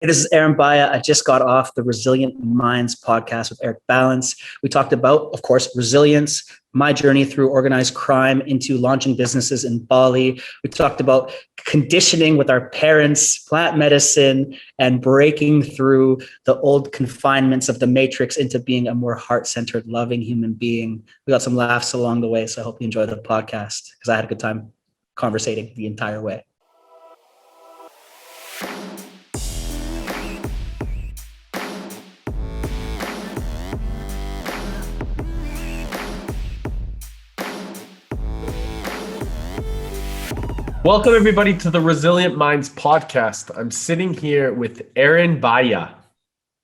This is Aren Bahia. I just got off the Resilient Minds podcast with Eric Balance. We talked about, of course, resilience, my journey through organized crime into launching businesses in Bali. We talked about conditioning with our parents, plant medicine, and breaking through the old confinements of the matrix into being a more heart-centered, loving human being. We got some laughs along the way, so I hope you enjoy the podcast because I had a good time conversating the entire way. Welcome, everybody, to the Resilient Minds podcast. I'm sitting here with Aren Bahia.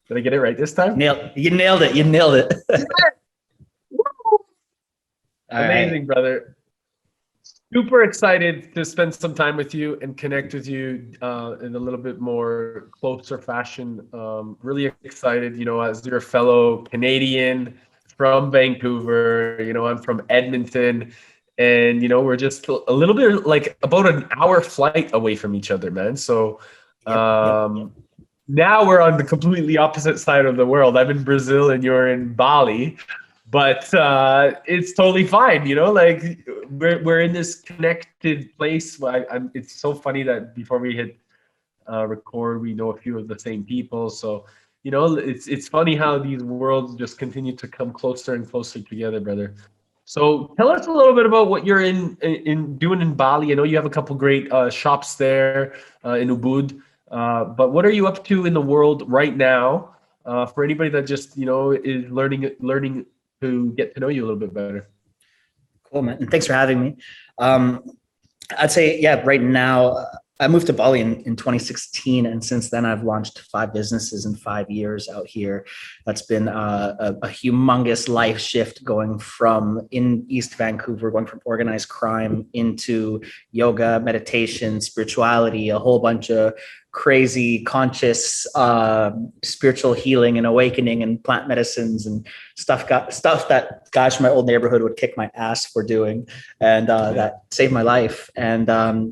Did I get it right this time? You nailed it. Amazing, brother. Super excited to spend some time with you and connect with you in a little bit more closer fashion. Really excited, as your fellow Canadian from Vancouver. I'm from Edmonton. And, we're just a little bit like about an hour flight away from each other, man. So now we're on the completely opposite side of the world. I'm in Brazil and you're in Bali, but it's totally fine. Like we're in this connected place. It's so funny that before we hit record, we know a few of the same people. So, it's funny how these worlds just continue to come closer and closer together, brother. So tell us a little bit about what you're doing in Bali. I know you have a couple great shops there in Ubud, but what are you up to in the world right now for anybody that just is learning to get to know you a little bit better? Cool, man. And thanks for having me. I'd say, right now, I moved to Bali in 2016, and since then I've launched 5 businesses in 5 years out here. That's been a humongous life shift going from in East Vancouver, going from organized crime into yoga, meditation, spirituality, a whole bunch of crazy conscious spiritual healing and awakening and plant medicines and stuff that guys from my old neighborhood would kick my ass for doing, and that saved my life. And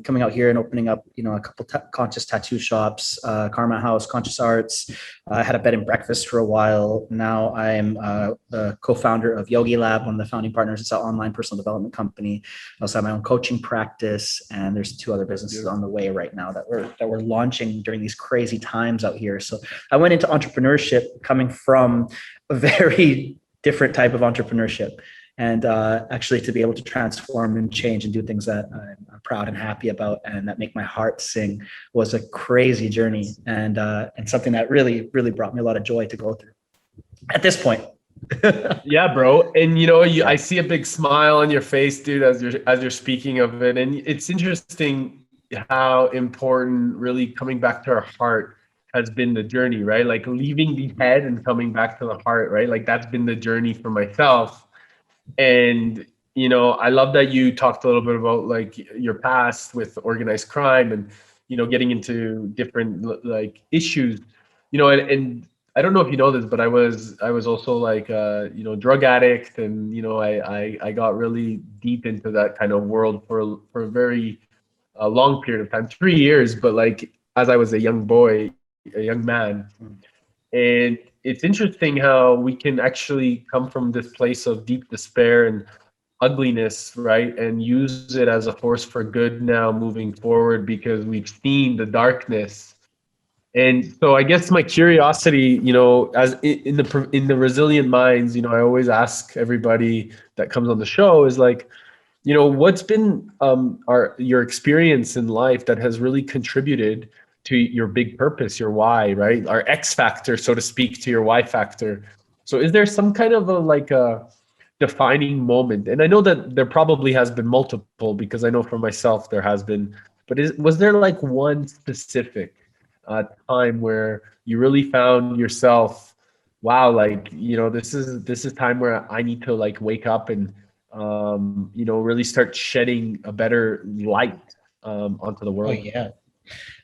coming out here and opening up a couple conscious tattoo shops, Karma House, Conscious Arts. I had a bed and breakfast for a while. Now I'm a co-founder of Yogi Lab, one of the founding partners. It's an online personal development company. I also have my own coaching practice, and there's 2 other businesses on the way right now that we're launching during these crazy times out here. So I went into entrepreneurship coming from a very different type of entrepreneurship, and actually to be able to transform and change and do things that I'm proud and happy about and that make my heart sing was a crazy journey, and something that really, really brought me a lot of joy to go through at this point. Yeah, bro. And I see a big smile on your face, dude, as you're speaking of it. And it's interesting how important really coming back to our heart has been the journey, right? Like leaving the head and coming back to the heart, right? Like that's been the journey for myself. And, I love that you talked a little bit about like your past with organized crime and, getting into different like issues, and I don't know if you know this, but I was also like, drug addict, and, I got really deep into that kind of world for a very long period of time, 3 years, but like as I was a young man. And it's interesting how we can actually come from this place of deep despair and ugliness, right? And use it as a force for good now moving forward because we've seen the darkness. And so I guess my curiosity, as in the Resilient Minds, I always ask everybody that comes on the show is like, what's been your experience in life that has really contributed to your big purpose, your why, right? Our X factor, so to speak, to your Y factor. So is there some kind of a defining moment? And I know that there probably has been multiple, because I know for myself there has been, but was there like one specific time where you really found yourself, wow, like, this is time where I need to like wake up and, really start shedding a better light onto the world? Oh, yeah.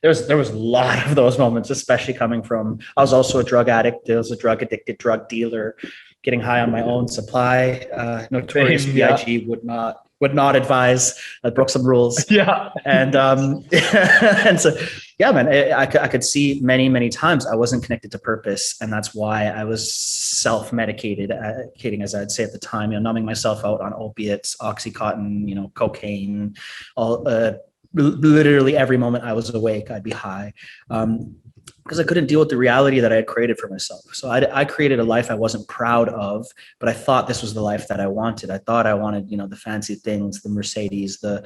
There was a lot of those moments, especially coming from, I was also a drug addict. I was a drug addicted drug dealer, getting high on my own supply. Notorious B.I.G. would not advise. I broke some rules. Yeah. And and so Yeah, man, I could see many, many times I wasn't connected to purpose. And that's why I was self-medicating, as I'd say at the time, numbing myself out on opiates, Oxycontin, cocaine, all, literally every moment I was awake, I'd be high. Because I couldn't deal with the reality that I had created for myself. So I created a life I wasn't proud of, but I thought this was the life that I wanted. I thought I wanted, the fancy things, the Mercedes, the,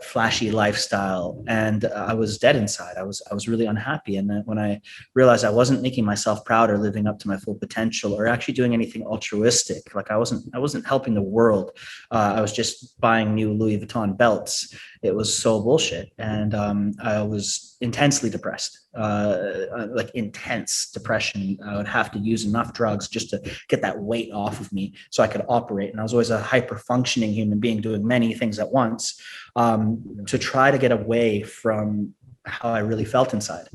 flashy lifestyle, and I was dead inside. I was really unhappy. And then when I realized I wasn't making myself proud or living up to my full potential or actually doing anything altruistic, like I wasn't helping the world. I was just buying new Louis Vuitton belts. It was so bullshit. And I was intensely depressed, like intense depression. I would have to use enough drugs just to get that weight off of me so I could operate. And I was always a hyper functioning human being doing many things at once, to try to get away from how I really felt inside.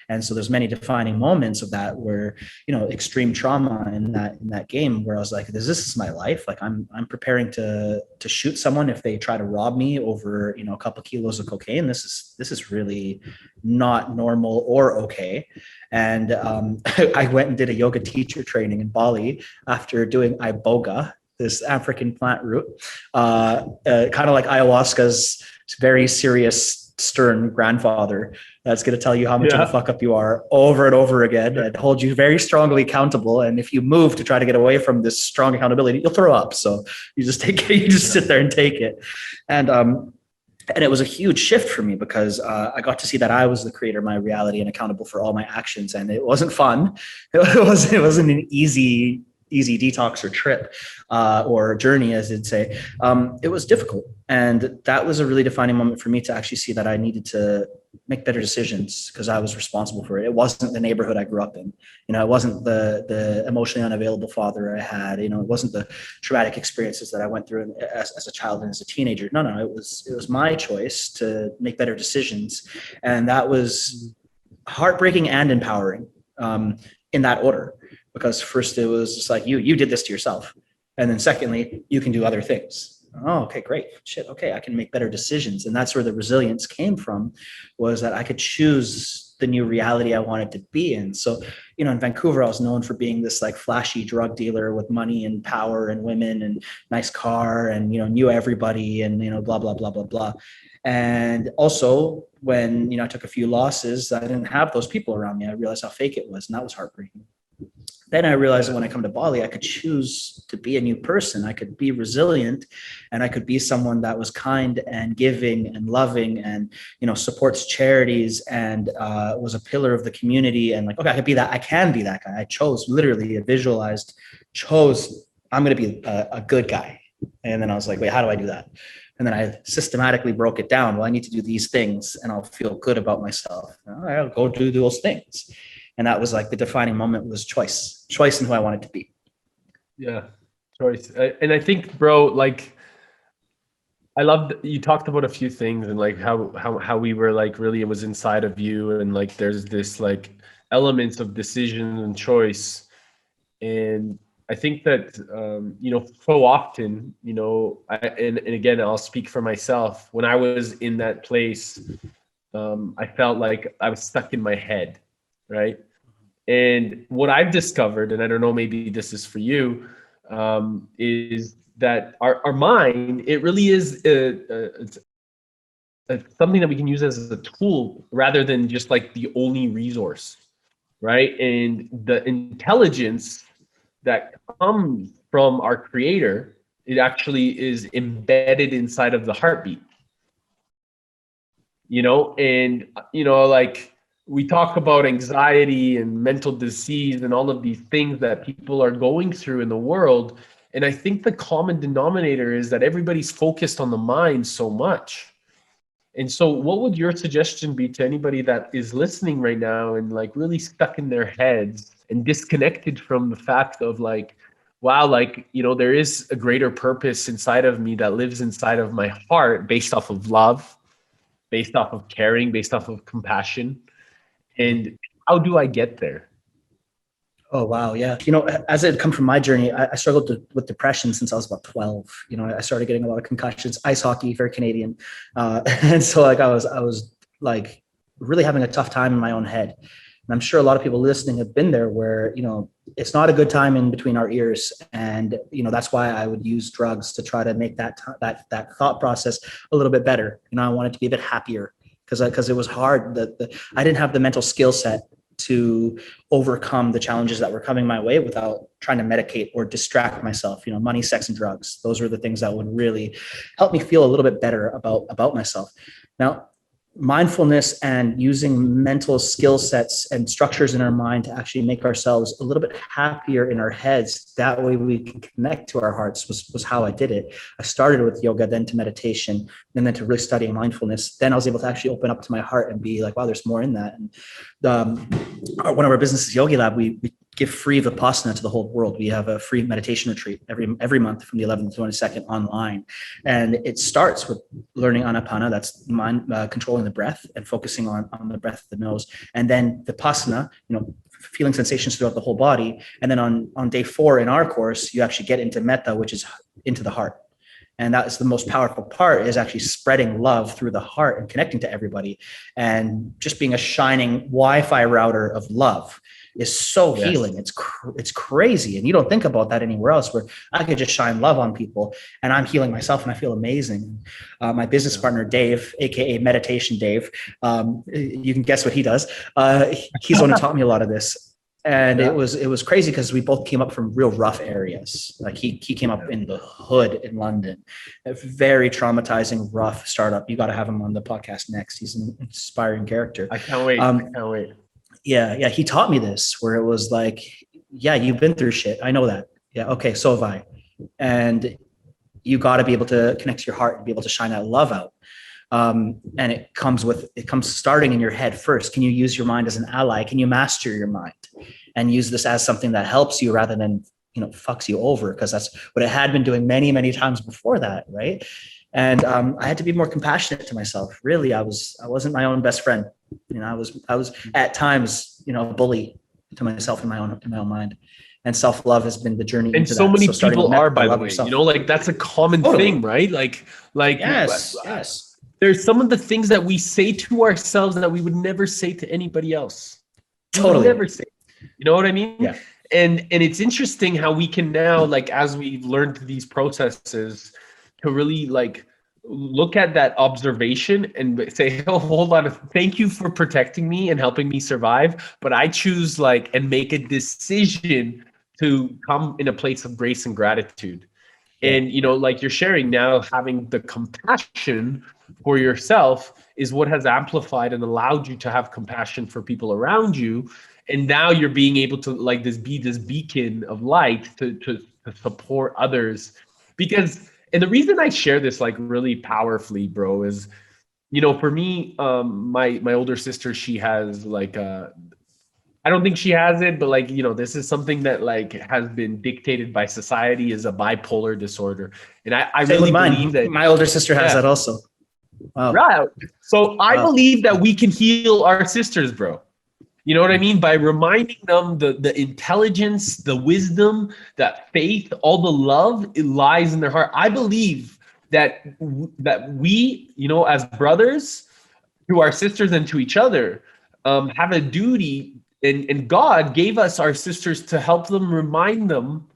And so there's many defining moments of that where, extreme trauma in that game where I was like, this is my life. Like I'm preparing to shoot someone if they try to rob me over, a couple of kilos of cocaine. This is really not normal or okay. And I went and did a yoga teacher training in Bali after doing iboga, this African plant root, kind of like ayahuasca's very serious, stern grandfather that's going to tell you how much of a fuck up you are over and over again and hold you very strongly accountable. And if you move to try to get away from this strong accountability, you'll throw up. So you just take it, you just sit there and take it. And it was a huge shift for me because I got to see that I was the creator of my reality and accountable for all my actions. And it wasn't fun. It wasn't an easy detox or trip or journey, as it'd say. It was difficult. And that was a really defining moment for me to actually see that I needed to make better decisions because I was responsible for it. It wasn't the neighborhood I grew up in. It wasn't the emotionally unavailable father I had. It wasn't the traumatic experiences that I went through as a child and as a teenager. No, it was my choice to make better decisions. And that was heartbreaking and empowering, in that order. Because first it was just like, you did this to yourself. And then secondly, you can do other things. Oh, okay, great. Shit. Okay. I can make better decisions. And that's where the resilience came from, was that I could choose the new reality I wanted to be in. So, in Vancouver, I was known for being this like flashy drug dealer with money and power and women and nice car and, knew everybody and, blah, blah, blah, blah, blah. And also when, I took a few losses, I didn't have those people around me. I realized how fake it was. And that was heartbreaking. Then I realized that when I come to Bali, I could choose to be a new person. I could be resilient and I could be someone that was kind and giving and loving and, supports charities and was a pillar of the community. And like, okay, I could be that. I can be that guy. I chose literally I'm going to be a good guy. And then I was like, wait, how do I do that? And then I systematically broke it down. Well, I need to do these things and I'll feel good about myself. All right, I'll go do those things. And that was like the defining moment was choice in who I wanted to be. Yeah, choice. And I think, bro, like, I loved, you talked about a few things and like how we were like, really, it was inside of you. And like, there's this like elements of decision and choice. And I think that, so often, and again, I'll speak for myself. When I was in that place, I felt like I was stuck in my head. Right. And what I've discovered, and I don't know, maybe this is for you, is that our mind, it really is something that we can use as a tool rather than just like the only resource. Right. And the intelligence that comes from our creator, it actually is embedded inside of the heartbeat. And, like, we talk about anxiety and mental disease and all of these things that people are going through in the world. And I think the common denominator is that everybody's focused on the mind so much. And so what would your suggestion be to anybody that is listening right now and like really stuck in their heads and disconnected from the fact of like, wow, like, there is a greater purpose inside of me that lives inside of my heart based off of love, based off of caring, based off of compassion. And how do I get there? Oh, wow. Yeah. As it had come from my journey, I struggled with depression since I was about 12. I started getting a lot of concussions, ice hockey, very Canadian. And so like I was like really having a tough time in my own head. And I'm sure a lot of people listening have been there where, it's not a good time in between our ears. And, that's why I would use drugs to try to make that thought process a little bit better. I wanted to be a bit happier because it was hard that I didn't have the mental skill set to overcome the challenges that were coming my way without trying to medicate or distract myself. Money, sex, and drugs. Those were the things that would really help me feel a little bit better about myself. Now, mindfulness and using mental skill sets and structures in our mind to actually make ourselves a little bit happier in our heads. That way we can connect to our hearts was how I did it. I started with yoga, then to meditation, and then to really studying mindfulness. Then I was able to actually open up to my heart and be like, wow, there's more in that. And one of our businesses, Yogi Lab, we give free Vipassana to the whole world. We have a free meditation retreat every month from the 11th to 22nd online. And it starts with learning Anapana, that's mind controlling the breath and focusing on the breath of the nose. And then Vipassana, feeling sensations throughout the whole body. And then on day 4 in our course, you actually get into metta, which is into the heart. And that is the most powerful part, is actually spreading love through the heart and connecting to everybody. And just being a shining Wi-Fi router of love is so healing. It's crazy. And you don't think about that anywhere else, where I could just shine love on people and I'm healing myself and I feel amazing. My business partner, Dave, AKA Meditation Dave, you can guess what he does. He's the one who taught me a lot of this. And it was crazy because we both came up from real rough areas. Like he came up in the hood in London, a very traumatizing, rough startup. You got to have him on the podcast next. He's an inspiring character. I can't wait. I can't wait. Yeah. He taught me this, where it was like, yeah, you've been through shit. I know that. Yeah. Okay. So have I. And you got to be able to connect to your heart and be able to shine that love out. And it comes starting in your head first. Can you use your mind as an ally? Can you master your mind and use this as something that helps you rather than, fucks you over? Because that's what it had been doing many, many times before that. Right. And I had to be more compassionate to myself. Really, I wasn't my own best friend. I was at times, a bully to myself in my own mind. And self-love has been the journey. And so many people are, by the way, like that's a common thing, right? Like yes. There's some of the things that we say to ourselves that we would never say to anybody else. Totally. Never say. You know what I mean? Yeah. And it's interesting how we can now, like, as we've learned these processes, to really like look at that observation and say, oh, hold on, thank you for protecting me and helping me survive, but I choose and make a decision to come in a place of grace and gratitude. And like you're sharing now, having the compassion for yourself is what has amplified and allowed you to have compassion for people around you. And now you're being able to be this beacon of light to support others. And the reason I share this really powerfully, bro, is, for me, my older sister, she has I don't think she has it, but this is something that has been dictated by society, is a bipolar disorder. And I really believe that my older sister has that also. Wow. Right. So I believe that we can heal our sisters, bro. You know what I mean? By reminding them the intelligence, the wisdom, that faith, all the love, it lies in their heart. I believe that we, as brothers, to our sisters and to each other, have a duty, and God gave us our sisters to help them, remind them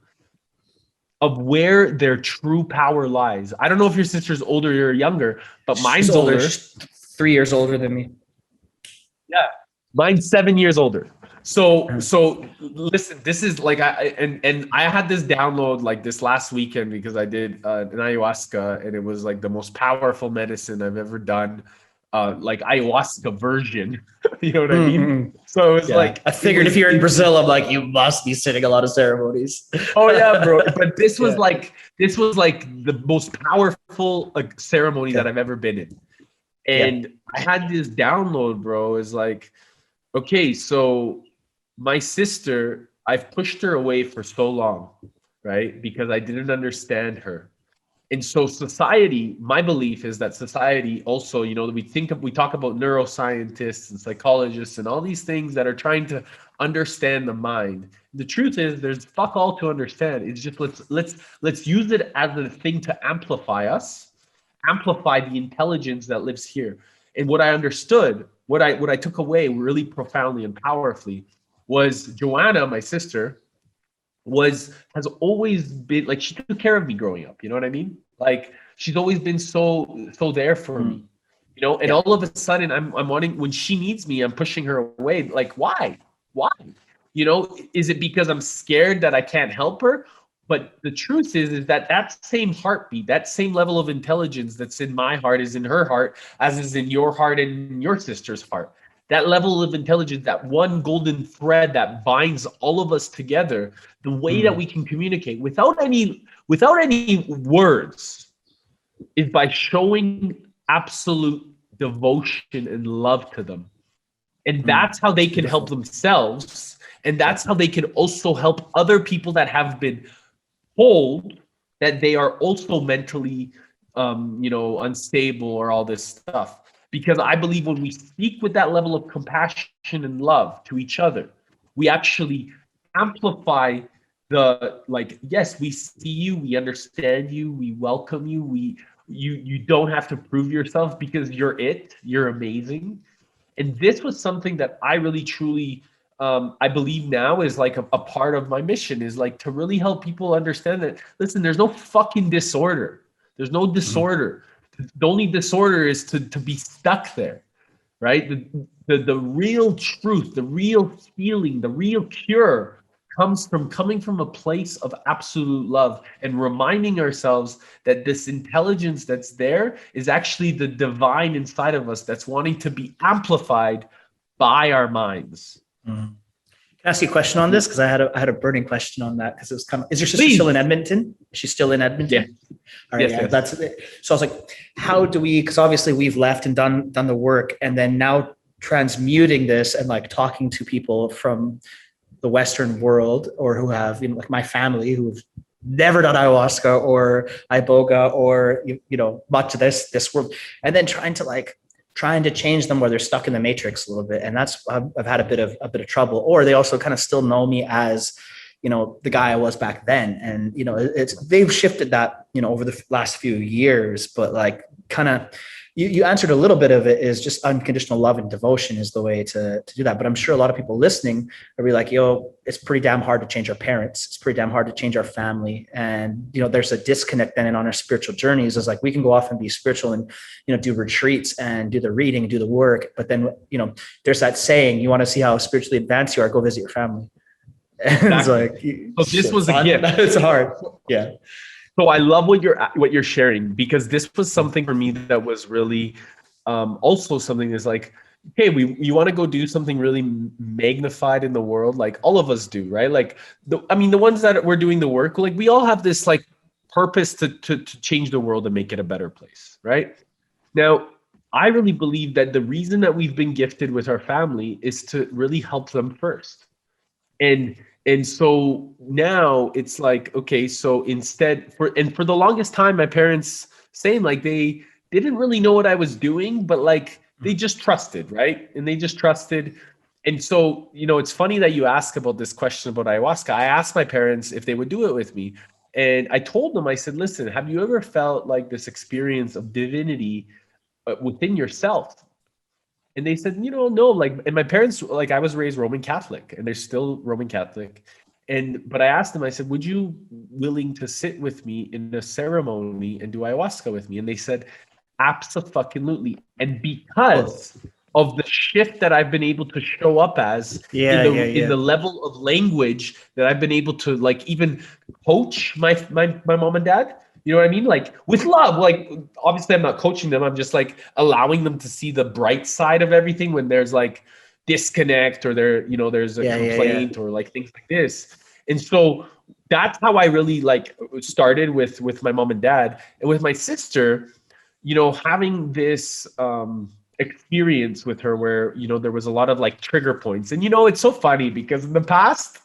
of where their true power lies. I don't know if your sister's older or younger, but mine's older. She's 3 years older than me. Yeah. Mine's 7 years older. So listen, this is I had this download this last weekend because I did an ayahuasca, and it was the most powerful medicine I've ever done. Ayahuasca version. You know what I mean? So it was I figured if you're in Brazil, I'm you must be sitting a lot of ceremonies. Oh yeah, bro. But this was the most powerful ceremony that I've ever been in. And I had this download, bro, is okay, so my sister, I've pushed her away for so long, right? Because I didn't understand her. And so society, my belief is that society also, we talk about neuroscientists and psychologists and all these things that are trying to understand the mind. The truth is there's fuck all to understand. It's just let's use it as a thing to amplify us, amplify the intelligence that lives here. And what I understood, what I took away really profoundly and powerfully was Joanna, my sister, has always been like, she took care of me growing up. You know what I mean? Like, she's always been so there for me. You know, and Yeah. all of a sudden I'm wanting, when she needs me, I'm pushing her away. Like, why? Why? You know, is it because I'm scared that I can't help her? But the truth is that that same heartbeat, that same level of intelligence that's in my heart is in her heart, as is in your heart and your sister's heart. That level of intelligence, that one golden thread that binds all of us together, the way that we can communicate without any words, is by showing absolute devotion and love to them. And that's how they can help themselves. And that's how they can also help other people that have been told that they are also mentally, unstable or all this stuff. Because I believe when we speak with that level of compassion and love to each other, we actually amplify the, like, yes, we see you, we understand you, we welcome you, you don't have to prove yourself because you're amazing. And this was something that I really truly I believe now is like a part of my mission, is like to really help people understand that, listen, there's no fucking disorder. There's no disorder. The only disorder is to be stuck there, right? The real truth, the real healing, the real cure comes from coming from a place of absolute love and reminding ourselves that this intelligence that's there is actually the divine inside of us that's wanting to be amplified by our minds. Can I ask you a question on this? Because I had a burning question on that, because it was kind of, is your sister Please. Still in Edmonton? Is she still in Edmonton? Yeah. All right. Yes, Yeah. yes. That's it. So I was like, how do we, because obviously we've left and done the work, and then now transmuting this and like talking to people from the Western world, or who have, like my family, who've never done ayahuasca or iboga or, much of this world, and then trying to change them where they're stuck in the matrix a little bit. And that's, I've had a bit of trouble. Or they also kind of still know me as, the guy I was back then. And, they've shifted that, over the last few years, but like kind of, you answered a little bit of it, is just unconditional love and devotion is the way to do that. But I'm sure a lot of people listening are be like, it's pretty damn hard to change our parents. It's pretty damn hard to change our family. And, there's a disconnect then on our spiritual journeys. Is like, we can go off and be spiritual and, do retreats and do the reading and do the work. But then, there's that saying, you want to see how spiritually advanced you are, go visit your family. And Exactly. it's like, so this was a gift. It's hard. Yeah. So I love what you're sharing, because this was something for me that was really also something is like, okay, you want to go do something really magnified in the world, like all of us do, right? Like the ones that we're doing the work, like we all have this like purpose to change the world and make it a better place, right? Now, I really believe that the reason that we've been gifted with our family is to really help them first. And so now it's like, okay, so instead for the longest time, my parents saying like they didn't really know what I was doing, but like they just trusted, right? And they just trusted. And so, it's funny that you ask about this question about ayahuasca. I asked my parents if they would do it with me. And I told them, I said, listen, have you ever felt like this experience of divinity within yourself? And they said, no, like, and my parents, like, I was raised Roman Catholic, and they're still Roman Catholic. But I asked them, I said, would you willing to sit with me in a ceremony and do ayahuasca with me? And they said, absolutely. And because of the shift that I've been able to show up as in the level of language that I've been able to like even coach my mom and dad, you know what I mean? Like with love, like obviously I'm not coaching them. I'm just like allowing them to see the bright side of everything when there's like disconnect or there's a complaint or like things like this. And so that's how I really like started with my mom and dad. And with my sister, having this experience with her where, there was a lot of like trigger points. And, it's so funny because in the past,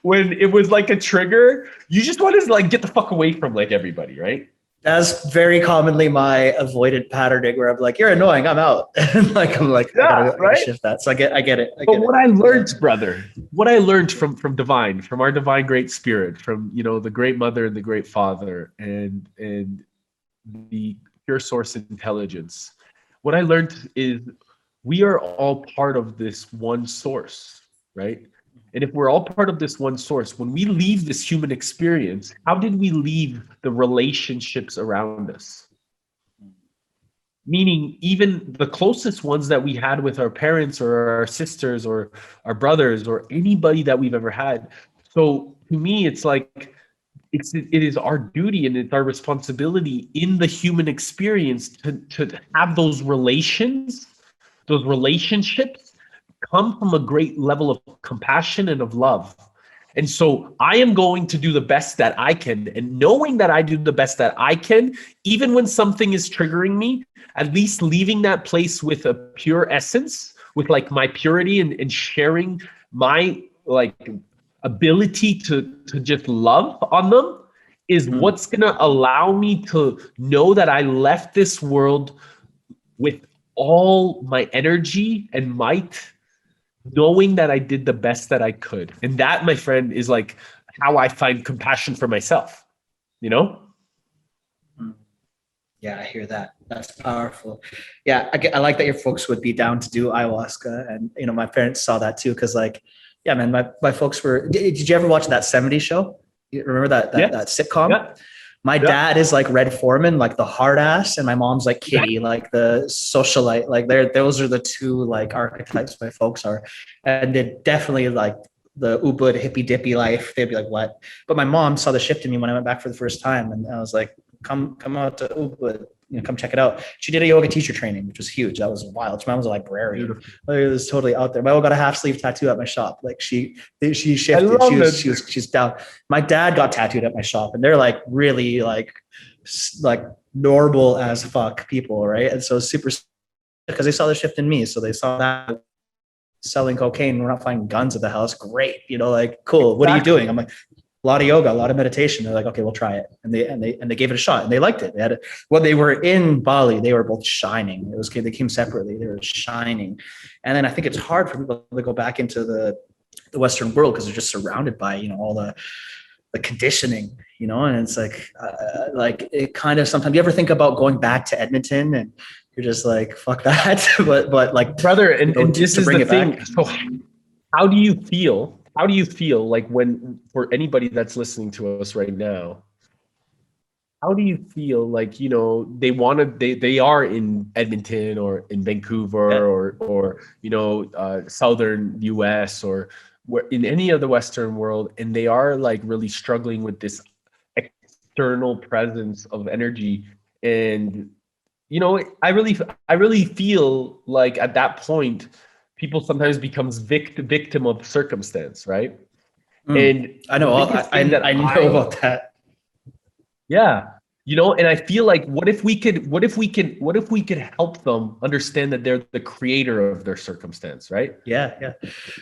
when it was like a trigger, you just wanted to like get the fuck away from like everybody, right? That's very commonly my avoided patterning, where I'm like, you're annoying, I'm out. I'm like, yeah, I gotta shift that. So I get it. What I learned, brother, what I learned from divine, from our divine great spirit, from, the great mother and the great father and the pure source intelligence. what I learned is we are all part of this one source, right? And if we're all part of this one source, when we leave this human experience, how did we leave the relationships around us? Meaning, even the closest ones that we had with our parents or our sisters or our brothers or anybody that we've ever had. So to me, it's like it is our duty and it's our responsibility in the human experience to have those relationships come from a great level of compassion and of love. And so I am going to do the best that I can. And knowing that I do the best that I can, even when something is triggering me, at least leaving that place with a pure essence, with like my purity and sharing my like ability to just love on them is what's going to allow me to know that I left this world with all my energy and might, knowing that I did the best that I could. And that, my friend, is like how I find compassion for myself, you know? Yeah, I hear that. That's powerful. Yeah, I like that your folks would be down to do ayahuasca. And, you know, my parents saw that too. Cause like, yeah, man, my folks were, did you ever watch that 70s show? You remember that sitcom? Yeah. My dad is like Red Foreman, like the hard ass, and my mom's like Kitty, like the socialite. Like those are the two like archetypes my folks are, and they definitely like the Ubud hippy dippy life. They'd be like, "What?" But my mom saw the shift in me when I went back for the first time, and I was like, "Come out to Ubud, you know, come check it out." She did a yoga teacher training, which was huge. That was wild. She was a librarian. Like, it was totally out there. My mom got a half sleeve tattoo at my shop. Like she shifted. She's down. My dad got tattooed at my shop, and they're like really like normal as fuck people, right? And so super, because they saw the shift in me. So they saw that selling cocaine, we're not finding guns at the house. Great, you know, like cool. What are you doing? I'm like, a lot of yoga, a lot of meditation. They're like, okay, we'll try it. And they gave it a shot and they liked it. They had it. When they were in Bali, they were both shining. They came separately. They were shining. And then I think it's hard for people to go back into the Western world because they're just surrounded by, you know, all the conditioning, you know, and it's like it kind of sometimes you ever think about going back to Edmonton and you're just like, fuck that. but like, brother, and this is the thing. Back. So how do you feel? How do you feel like when, for anybody that's listening to us right now, how do you feel like, you know, they are in Edmonton or in Vancouver or, you know, Southern US or where in any of the Western world, and they are like really struggling with this external presence of energy. And, you know, I really feel like at that point, people sometimes becomes victim of circumstance, right? And I know I know about that. Yeah. You know, and I feel like what if we could help them understand that they're the creator of their circumstance, right? Yeah.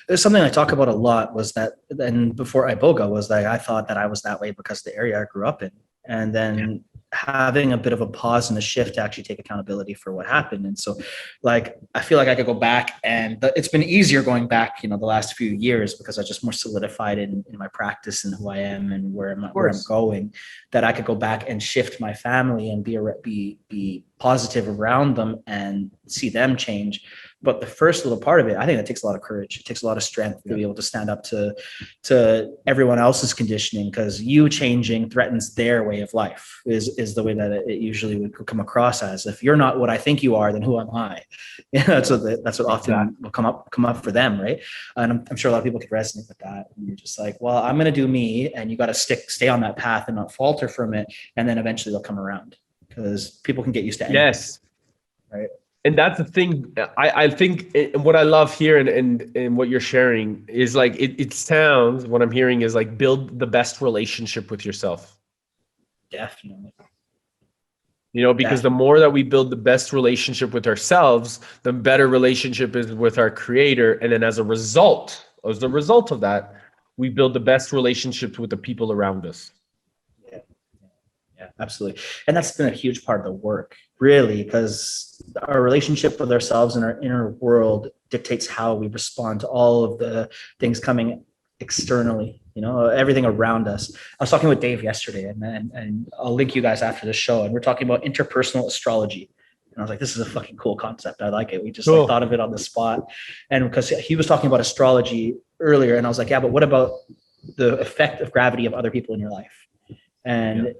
There's something I talk about a lot was that, and before Iboga was that I thought that I was that way because of the area I grew up in. And then having a bit of a pause and a shift to actually take accountability for what happened. And so like, I feel like I could go back and it's been easier going back, you know, the last few years because I just more solidified in my practice and who I am and where I'm going, that I could go back and shift my family and be positive around them and see them change. But the first little part of it, I think that takes a lot of courage. It takes a lot of strength to be able to stand up to everyone else's conditioning, because you changing threatens their way of life is the way that it usually would come across as. If you're not what I think you are, then who am I? You know, that's what often will come up for them, right? And I'm sure a lot of people could resonate with that. And you're just like, well, I'm going to do me, and you got to stay on that path and not falter from it, and then eventually they'll come around, because people can get used to anything. Yes. Right. And that's the thing. I think what I love here and what you're sharing is like, it sounds, what I'm hearing is like, build the best relationship with yourself. Definitely. You know, because the more that we build the best relationship with ourselves, the better relationship is with our creator. And then as a result of that, we build the best relationships with the people around us. Yeah, absolutely. And that's been a huge part of the work, really, because our relationship with ourselves and our inner world dictates how we respond to all of the things coming externally, you know, everything around us. I was talking with Dave yesterday, and I'll link you guys after the show, and we're talking about interpersonal astrology. And I was like, this is a fucking cool concept. I like it. We just Cool. like thought of it on the spot. And because he was talking about astrology earlier, and I was like, yeah, but what about the effect of gravity of other people in your life? And,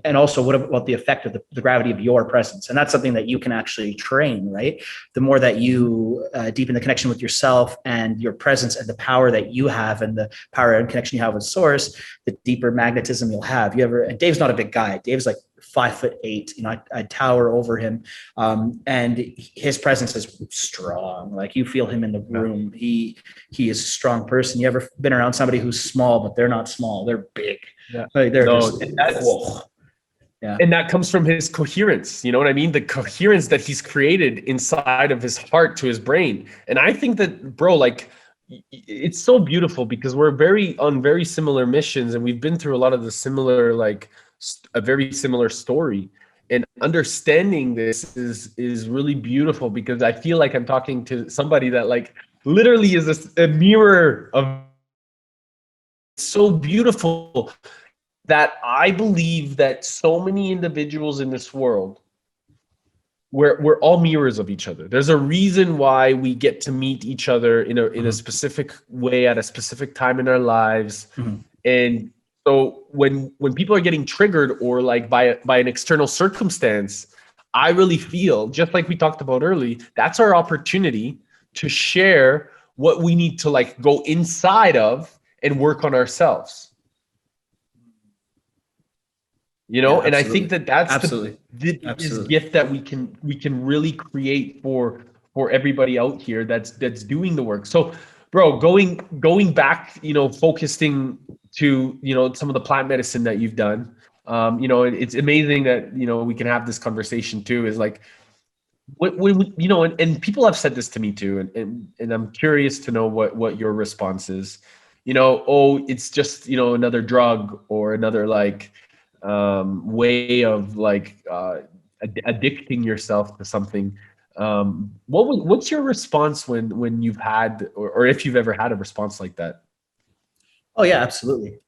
and also what about the effect of the gravity of your presence? And that's something that you can actually train, right? The more that you deepen the connection with yourself and your presence and the power that you have and the power and connection you have with source, the deeper magnetism you'll have. And Dave's not a big guy. Dave's like 5'8". I tower over him. And his presence is strong. Like you feel him in the room. He is a strong person. You ever been around somebody who's small, but they're not small, they're big. Yeah. Like they're and that comes from his coherence. You know what I mean? The coherence that he's created inside of his heart to his brain. And I think that, bro, like it's so beautiful because we're on very similar missions and we've been through a lot of the similar, like a very similar story. And understanding this is really beautiful because I feel like I'm talking to somebody that like literally is a mirror of so beautiful that I believe that so many individuals in this world, we're all mirrors of each other. There's a reason why we get to meet each other in a specific way at a specific time in our lives. Mm-hmm. And so when people are getting triggered or like by an external circumstance, I really feel, just like we talked about early, that's our opportunity to share what we need to like go inside of and work on ourselves. And I think that's the biggest gift that we can really create for everybody out here that's doing the work. So, bro, going back, focusing to some of the plant medicine that you've done. It's amazing that we can have this conversation too. Is like, and people have said this to me too, and I'm curious to know what your response is. It's just another drug or another like way of like addicting yourself to something. What's your response when you've had or if you've ever had a response like that? Oh yeah, absolutely.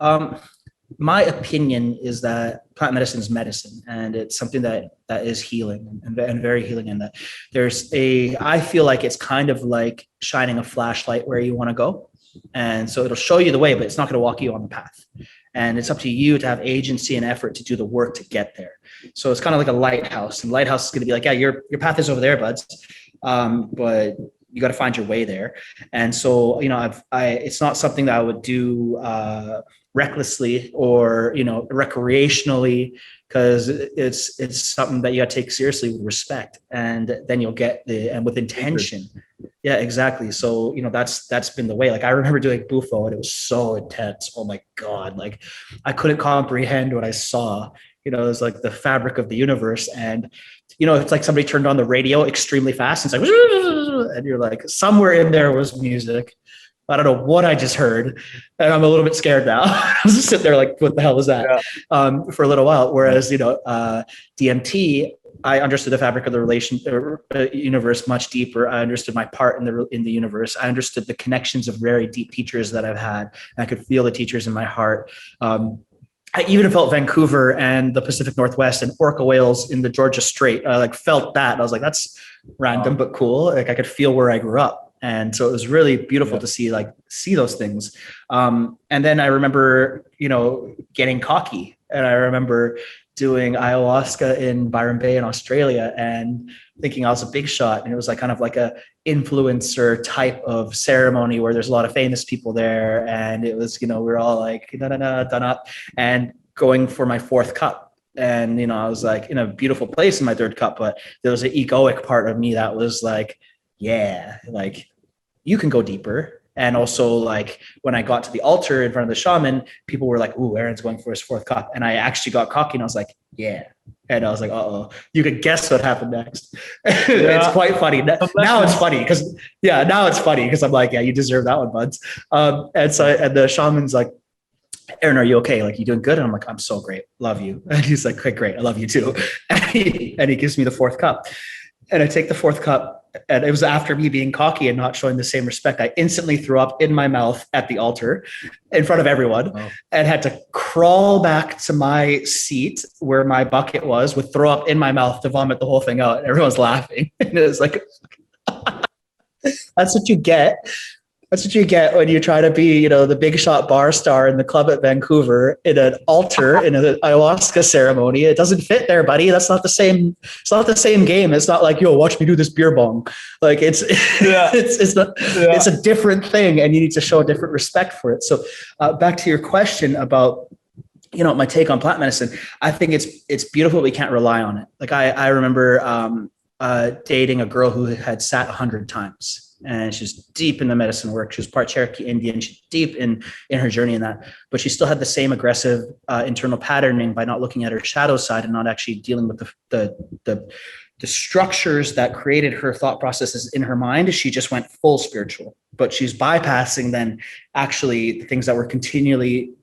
My opinion is that plant medicine is medicine, and it's something that is healing and very healing. And that I feel like it's kind of like shining a flashlight where you want to go. And so it'll show you the way, but it's not going to walk you on the path. And it's up to you to have agency and effort to do the work to get there. So it's kind of like a lighthouse, and lighthouse is going to be like, yeah, your path is over there, buds. But you got to find your way there. And so, it's not something that I would do recklessly or, recreationally, because it's something that you got to take seriously with respect, and then you'll get and with intention. Yeah, exactly. So, that's been the way. Like I remember doing Bufo and it was so intense. Oh my God. Like I couldn't comprehend what I saw. It was like the fabric of the universe. And, it's like somebody turned on the radio extremely fast. And it's like, and you're like, somewhere in there was music. I don't know what I just heard. And I'm a little bit scared now. I was just sitting there like, what the hell was that? Yeah. For a little while. Whereas, DMT, I understood the fabric of the universe much deeper. I understood my part in the universe. I understood the connections of very deep teachers that I've had. And I could feel the teachers in my heart. I even felt Vancouver and the Pacific Northwest and orca whales in the Georgia Strait. I like felt that. I was like, that's random, but cool. Like I could feel where I grew up. And so it was really beautiful to see those things. And then I remember, getting cocky, and I remember doing ayahuasca in Byron Bay in Australia and thinking I was a big shot. And it was like kind of like a influencer type of ceremony where there's a lot of famous people there. And it was, we're all like, done up and going for my fourth cup. And, I was like in a beautiful place in my third cup, but there was an egoic part of me that was like, yeah, like you can go deeper. And also like when I got to the altar in front of the shaman, people were like, ooh, Aren's going for his fourth cup. And I actually got cocky and I was like, yeah. And I was like, uh-oh, you could guess what happened next. It's quite funny. Now it's funny because I'm like, yeah, you deserve that one, buds. And the shaman's like, Aren, are you okay? Like, you doing good? And I'm like, I'm so great. Love you. And he's like, great. I love you too. And he gives me the fourth cup. And I take the fourth cup and it was after me being cocky and not showing the same respect. I instantly threw up in my mouth at the altar in front of everyone and had to crawl back to my seat where my bucket was with throw up in my mouth to vomit the whole thing out. Everyone's laughing. And it was like, that's what you get. That's what you get when you try to be, you know, the big shot bar star in the club at Vancouver in an altar in an ayahuasca ceremony. It doesn't fit there, buddy. That's not the same. It's not the same game. It's not like, yo, watch me do this beer bong. Like it's, it's not, it's a different thing, and you need to show a different respect for it. So back to your question about, you know, my take on plant medicine. I think it's beautiful. We can't rely on it. Like I remember dating a girl who had sat 100 times. And she's deep in the medicine work. She was part Cherokee Indian. She's deep in her journey in that, but she still had the same aggressive internal patterning by not looking at her shadow side and not actually dealing with the structures that created her thought processes in her mind. She just went full spiritual, but she's bypassing then actually the things that were continually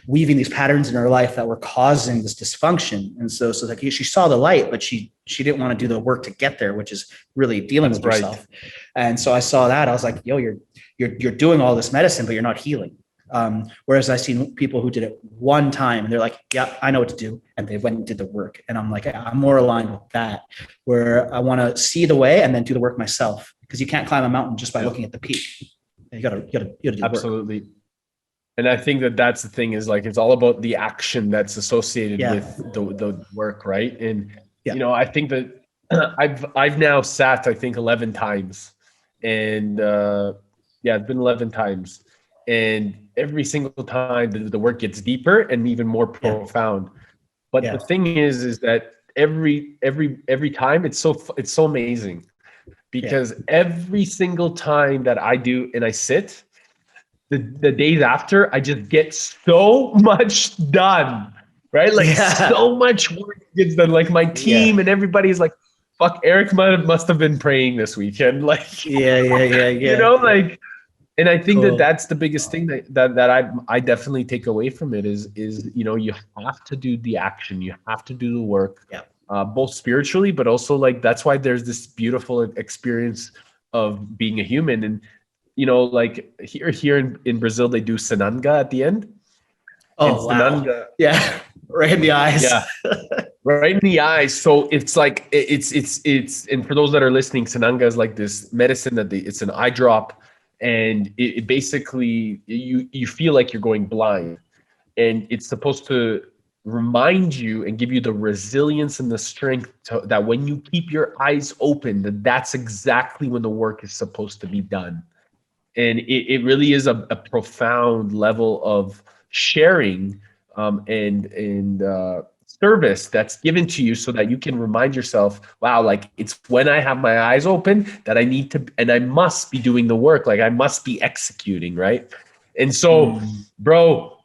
weaving these patterns in her life that were causing this dysfunction. And so like she saw the light, but she didn't want to do the work to get there, which is really dealing with yourself. And so I saw that. I was like, yo, you're doing all this medicine, but you're not healing. Whereas I've seen people who did it one time and they're like, yeah, I know what to do. And they went and did the work. And I'm like, I'm more aligned with that, where I want to see the way and then do the work myself, because you can't climb a mountain just by looking at the peak. You gotta do the Absolutely. Work. And I think that's the thing, is like, it's all about the action that's associated with the work. Right. And, you know, I think that I've now sat, I think 11 times, and it's been 11 times. And every single time the work gets deeper and even more profound. But the thing is that every time it's so amazing, because every single time that I do and I sit, the days after, I just get so much done, right? Like so much work gets done. Like my team and everybody's like, fuck, Eric must have been praying this weekend. Like, you know, like, and I think that's the biggest thing that I definitely take away from it is, you know, you have to do the action. You have to do the work, both spiritually, but also like, that's why there's this beautiful experience of being a human. And, you know, like here in Brazil, they do sananga at the end. Oh, wow. Yeah. Right in the eyes. Yeah. Right in the eyes. So it's like, it's, and for those that are listening, sananga is like this medicine it's an eye drop. And it basically, you feel like you're going blind, and it's supposed to remind you and give you the resilience and the strength that when you keep your eyes open, that's exactly when the work is supposed to be done. And it really is a profound level of sharing and service that's given to you, so that you can remind yourself, wow, like it's when I have my eyes open that I need to, and I must be doing the work. Like I must be executing. Right. And so, bro,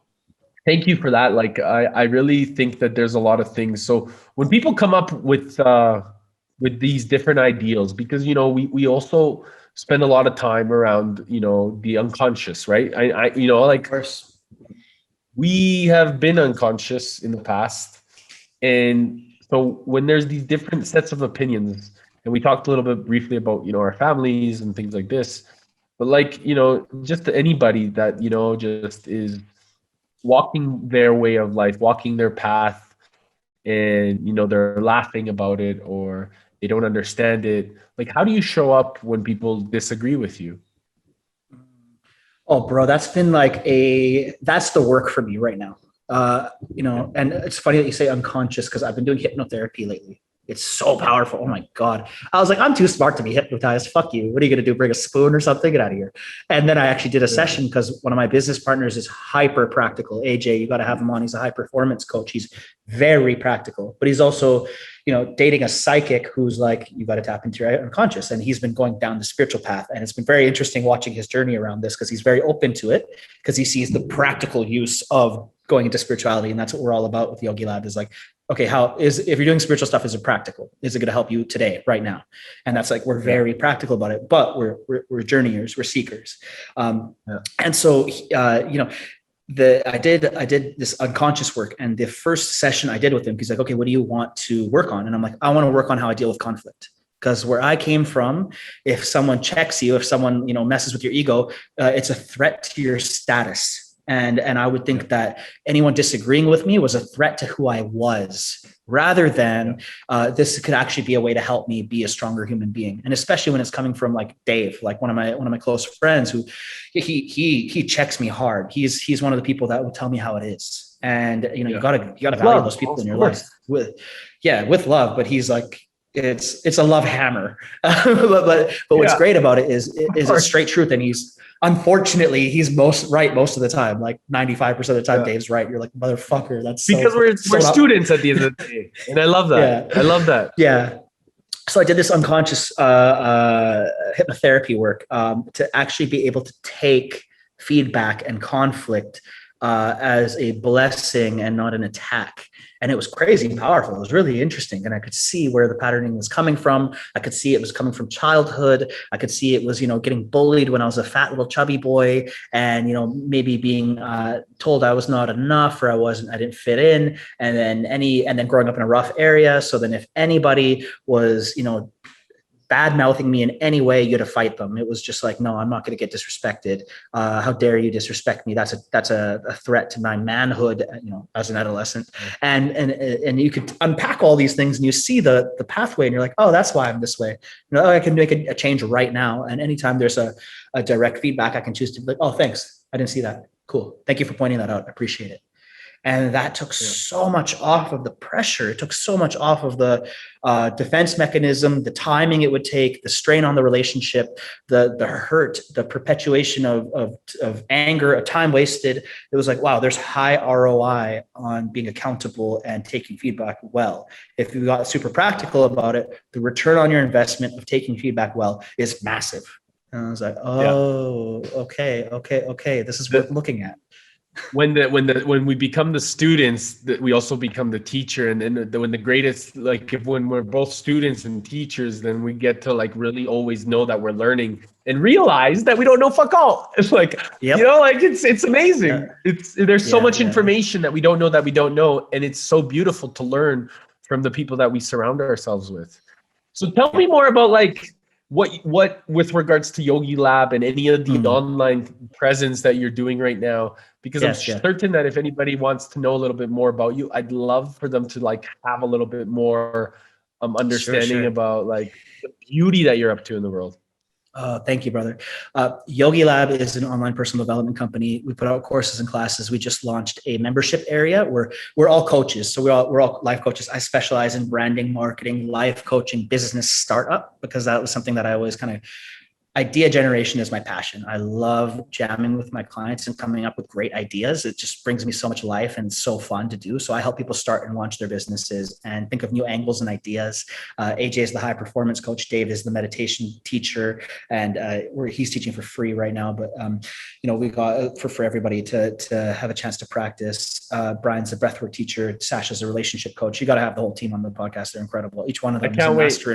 thank you for that. Like, I really think that there's a lot of things. So when people come up with these different ideals, because, you know, we also spend a lot of time around, you know, the unconscious, right? I you know, like, we have been unconscious in the past. And so when there's these different sets of opinions, and we talked a little bit briefly about, you know, our families and things like this, but like, you know, just anybody that, you know, just is walking their way of life, walking their path, and, you know, they're laughing about it or they don't understand it. Like, how do you show up when people disagree with you? Oh, bro, that's been like that's the work for me right now. You know, and it's funny that you say unconscious, because I've been doing hypnotherapy lately. It's so powerful. Oh my God. I was like, I'm too smart to be hypnotized. Fuck you. What are you going to do? Bring a spoon or something? Get out of here. And then I actually did a session, because one of my business partners is hyper practical. AJ, you got to have him on. He's a high performance coach. He's very practical, but he's also, you know, dating a psychic who's like, you got to tap into your unconscious. And he's been going down the spiritual path. And it's been very interesting watching his journey around this, because he's very open to it, because he sees the practical use of going into spirituality. And that's what we're all about with Yogi Lab, is like, okay, if you're doing spiritual stuff, is it practical? Is it going to help you today, right now? And that's like, we're very practical about it, but we're journeyers, we're seekers. And so, you know, I did this unconscious work, and the first session I did with him, he's like, okay, what do you want to work on? And I'm like, I want to work on how I deal with conflict. Because where I came from, if someone checks you, if someone, messes with your ego, it's a threat to your status. And I would think that anyone disagreeing with me was a threat to who I was, rather than this could actually be a way to help me be a stronger human being. And especially when it's coming from like Dave, like one of my close friends, who he checks me hard. He's one of the people that will tell me how it is. And you gotta value those people in your life with love. But he's like, it's a love hammer. but what's great about it is it's straight truth. And unfortunately he's most of the time, like 95% of the time. Dave's right. You're like, motherfucker, that's because we're students at the end of the day. And I love that. I love that. Yeah. So I did this unconscious hypnotherapy work to actually be able to take feedback and conflict as a blessing and not an attack. And it was crazy powerful. It was really interesting. And I could see where the patterning was coming from. I could see it was coming from childhood. I could see it was, getting bullied when I was a fat little chubby boy, and, maybe being told I was not enough, or I didn't fit in. And then growing up in a rough area. So then if anybody was, bad mouthing me in any way, you had to fight them. It was just like, no, I'm not going to get disrespected. How dare you disrespect me? That's a threat to my manhood, as an adolescent. And you could unpack all these things, and you see the pathway, and you're like, oh, that's why I'm this way. I can make a change right now. And anytime there's a direct feedback, I can choose to be like, oh, thanks, I didn't see that. Cool. Thank you for pointing that out. I appreciate it. And that took so much off of the pressure. It took so much off of the defense mechanism, the timing it would take, the strain on the relationship, the hurt, the perpetuation of anger, a time wasted. It was like, wow, there's high ROI on being accountable and taking feedback well. If you got super practical about it, the return on your investment of taking feedback well is massive. And I was like, oh, okay. This is worth looking at. When we become the students, that we also become the teacher. And then when the greatest, like when we're both students and teachers, then we get to like really always know that we're learning and realize that we don't know fuck all. It's like, it's amazing. There's so much information that we don't know. And it's so beautiful to learn from the people that we surround ourselves with. So tell me more about like, what with regards to Yogi Lab and any of the online presence that you're doing right now, because I'm certain that if anybody wants to know a little bit more about you, I'd love for them to like have a little bit more understanding about like the beauty that you're up to in the world. Thank you, brother. Yogi Lab is an online personal development company. We put out courses and classes. We just launched a membership area where we're all coaches. So we're all life coaches. I specialize in branding, marketing, life coaching, business startup, because that was something that I always kind of idea generation is my passion. I love jamming with my clients and coming up with great ideas. It just brings me so much life and so fun to do. So I help people start and launch their businesses and think of new angles and ideas. AJ is the high performance coach. Dave is the meditation teacher, and he's teaching for free right now. But we got for everybody to have a chance to practice. Brian's the breathwork teacher. Sasha's a relationship coach. You got to have the whole team on the podcast. They're incredible. Each one of them is a master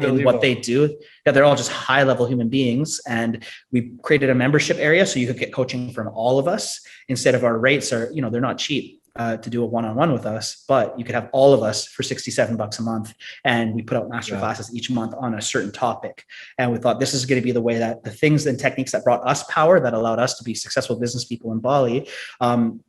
in what they do. Yeah, they're all just high level human beings. And we created a membership area so you could get coaching from all of us. Instead of our rates are, they're not cheap to do a one-on-one with us, but you could have all of us for $67 a month. And we put out master classes each month on a certain topic. And we thought this is going to be the way that the things and techniques that brought us power, that allowed us to be successful business people in Bali,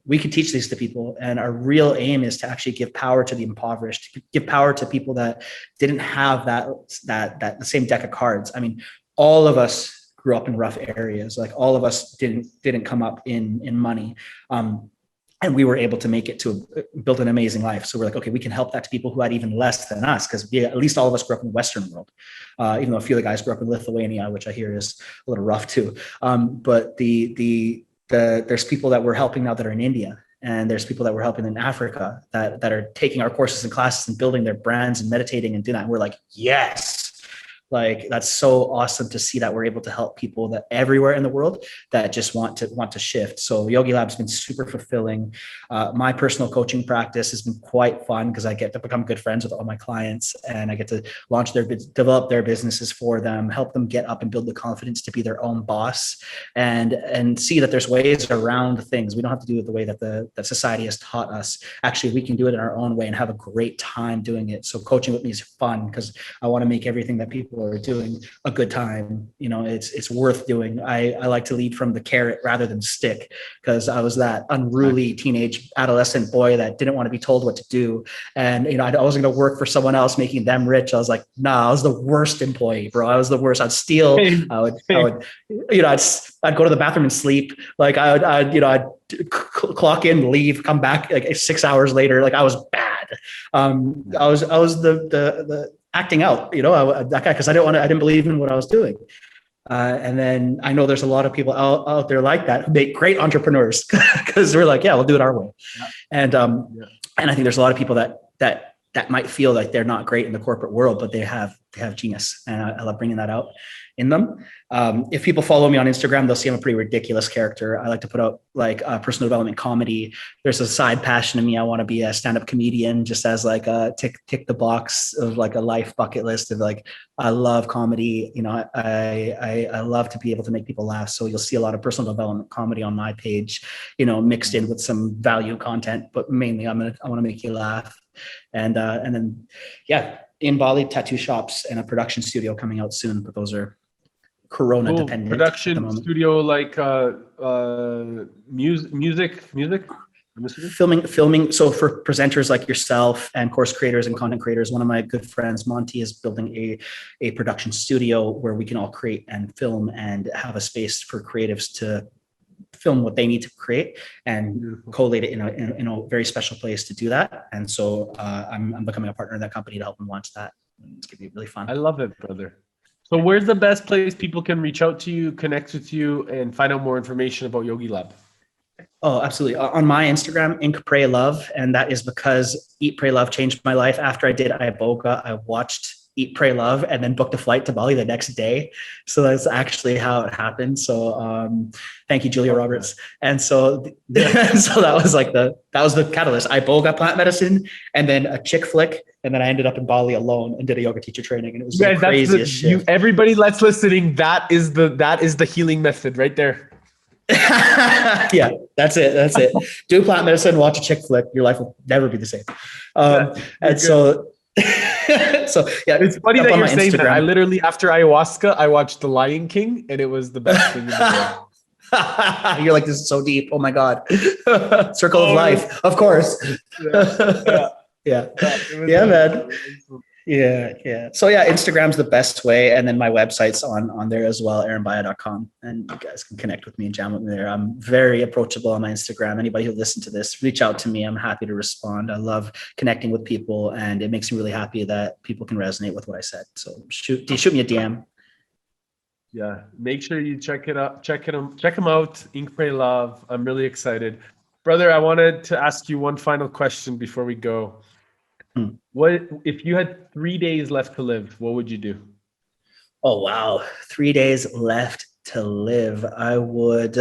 we could teach these to people. And our real aim is to actually give power to the impoverished, to give power to people that didn't have that the same deck of cards. I mean, all of us grew up in rough areas. Like all of us didn't come up in money. And we were able to make it to build an amazing life. So we're like, okay, we can help that to people who had even less than us, because at least all of us grew up in the Western world, even though a few of the guys grew up in Lithuania, which I hear is a little rough too. But there's people that we're helping now that are in India, and there's people that we're helping in Africa that are taking our courses and classes and building their brands and meditating and doing that. And we're like, yes. Like, that's so awesome to see that we're able to help people that everywhere in the world that just want to shift. So Yogi Lab's been super fulfilling. My personal coaching practice has been quite fun because I get to become good friends with all my clients, and I get to develop their businesses for them, help them get up and build the confidence to be their own boss, and see that there's ways around things. We don't have to do it the way that society has taught us. Actually, we can do it in our own way and have a great time doing it. So coaching with me is fun because I want to make everything that people are doing a good time. It's worth doing. I like to lead from the carrot rather than stick, because I was that unruly teenage adolescent boy that didn't want to be told what to do. And, I wasn't going to work for someone else making them rich. I was like, nah, I was the worst employee, bro. I was the worst. I'd steal. I would, I'd go to the bathroom and sleep. Like I'd clock in, leave, come back like 6 hours later. Like I was bad. I was the acting out, that guy, because I didn't believe in what I was doing. And then I know there's a lot of people out there like that who make great entrepreneurs because we're like, yeah, we'll do it our way. Yeah. And I think there's a lot of people that might feel like they're not great in the corporate world, but they have genius, and I love bringing that out in them. If people follow me on Instagram, they'll see I'm a pretty ridiculous character. I like to put out like personal development comedy. There's a side passion in me. I want to be a stand-up comedian, just as like a tick the box of like a life bucket list of like, I love comedy. I love to be able to make people laugh. So you'll see a lot of personal development comedy on my page, mixed in with some value content, but mainly I want to make you laugh. And then, yeah, in Bali, tattoo shops and a production studio coming out soon, but those are Corona dependent. Production studio, like music. Filming. So for presenters like yourself and course creators and content creators, one of my good friends, Monty, is building a production studio where we can all create and film and have a space for creatives to film what they need to create and collate it in a very special place to do that. And so I'm becoming a partner in that company to help them launch that. It's gonna be really fun. I love it, brother. So where's the best place people can reach out to you, connect with you, and find out more information about Yogi Lab? Oh, absolutely. On my Instagram, Ink Pray Love. And that is because Eat, Pray, Love changed my life. After I did Iboga, I watched Eat, Pray, Love, and then booked a flight to Bali the next day. So that's actually how it happened. So thank you, Julia Roberts. And so, so that was the catalyst. Iboga, plant medicine, and then a chick flick. And then I ended up in Bali alone and did a yoga teacher training. And it was the craziest shit. Everybody that's listening, that is the healing method right there. Yeah, that's it. Do plant medicine, watch a chick flick. Your life will never be the same. And so, yeah, it's funny that you're saying that. I literally, after ayahuasca, I watched The Lion King, and it was the best thing in the world. You're like, this is so deep. Oh my God. Circle of life. Of course. Yeah, man. Yeah. So yeah, Instagram's the best way. And then my website's on there as well, arenbahia.com. And you guys can connect with me and jam with me there. I'm very approachable on my Instagram. Anybody who listens to this, reach out to me. I'm happy to respond. I love connecting with people, and it makes me really happy that people can resonate with what I said. So shoot me a DM. Yeah. Make sure you check it out. Check them out. Ink, Pray, Love. I'm really excited. Brother, I wanted to ask you one final question before we go. What if you had 3 days left to live? What would you do? Oh, wow. 3 days left to live. I would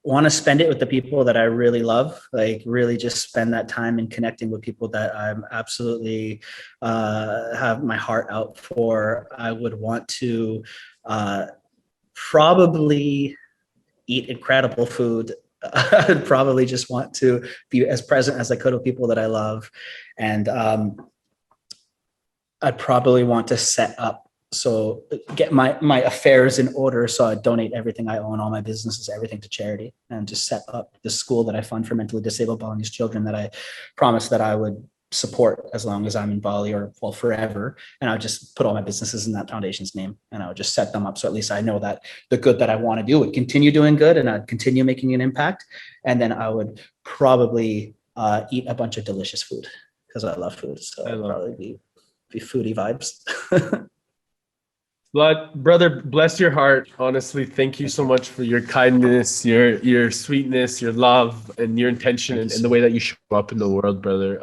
want to spend it with the people that I really love, like really just spend that time in connecting with people that I'm absolutely have my heart out for. I would want to probably eat incredible food. I'd probably just want to be as present as I could with people that I love. And I'd probably want to set up, so get my affairs in order. So I donate everything I own, all my businesses, everything to charity, and just set up the school that I fund for mentally disabled Balinese children that I promised that I would support as long as I'm in Bali, or well, forever. And I would just put all my businesses in that foundation's name, and I would just set them up. So at least I know that the good that I want to do would continue doing good, and I'd continue making an impact. And then I would probably eat a bunch of delicious food, because I love food. So I'd probably be foodie vibes. But brother, bless your heart. Honestly, thank you so much for your kindness, your sweetness, your love, and your intention, and the way that you show up in the world, brother.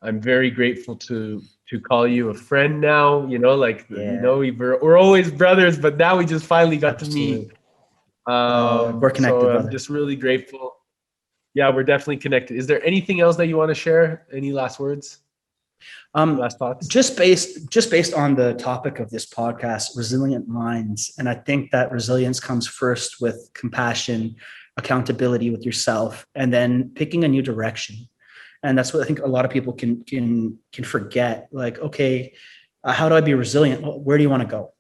I'm very grateful to to call you a friend now, you know, like, Yeah. We're always brothers, but now we just finally got to meet. We're connected, So brother. I'm just really grateful. Yeah, we're definitely connected. Is there anything else that you want to share? Any last words? Last thoughts? Just based on the topic of this podcast, resilient minds. And I think that resilience comes first with compassion, accountability with yourself, and then picking a new direction. And that's what I think a lot of people can forget. Like, okay, how do I be resilient? Well, where do you want to go?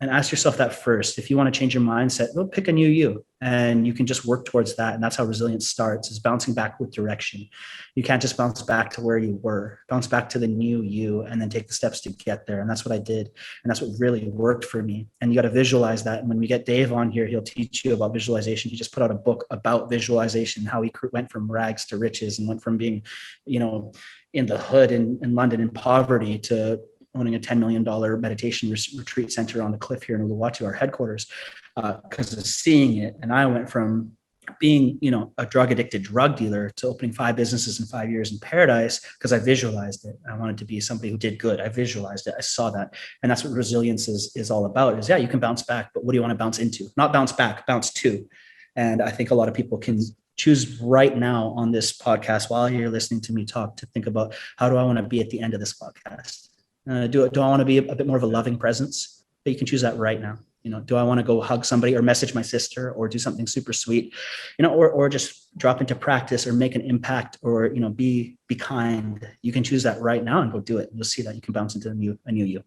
And ask yourself that first. If you want to change your mindset, well, pick a new you, and you can just work towards that. And that's how resilience starts, is bouncing back with direction. You can't just bounce back to where you were. Bounce back to the new you, and then take the steps to get there. And that's what I did, and that's what really worked for me. And you got to visualize that. And when we get Dave on here, he'll teach you about visualization. He just put out a book about visualization, how he went from rags to riches, and went from being, in the hood in London in poverty to owning a $10 million meditation retreat center on the cliff here in Uluwatu, our headquarters, because of seeing it. And I went from being, a drug addicted drug dealer to opening 5 businesses in 5 years in paradise, because I visualized it. I wanted to be somebody who did good. I visualized it. I saw that. And that's what resilience is all about, is, yeah, you can bounce back, but what do you want to bounce into? Not bounce back, bounce to. And I think a lot of people can choose right now on this podcast, while you're listening to me talk, to think about, how do I want to be at the end of this podcast? Do I want to be a bit more of a loving presence? But you can choose that right now. Do I want to go hug somebody or message my sister or do something super sweet, or just drop into practice or make an impact, or, be kind. You can choose that right now and go do it. You'll see that you can bounce into a new you.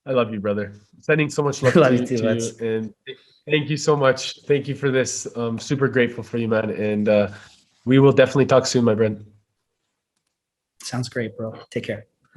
I love you, brother. Sending so much love Love to you too, you. And thank you so much. Thank you for this. Super grateful for you, man. And we will definitely talk soon, my friend. Sounds great, bro. Take care.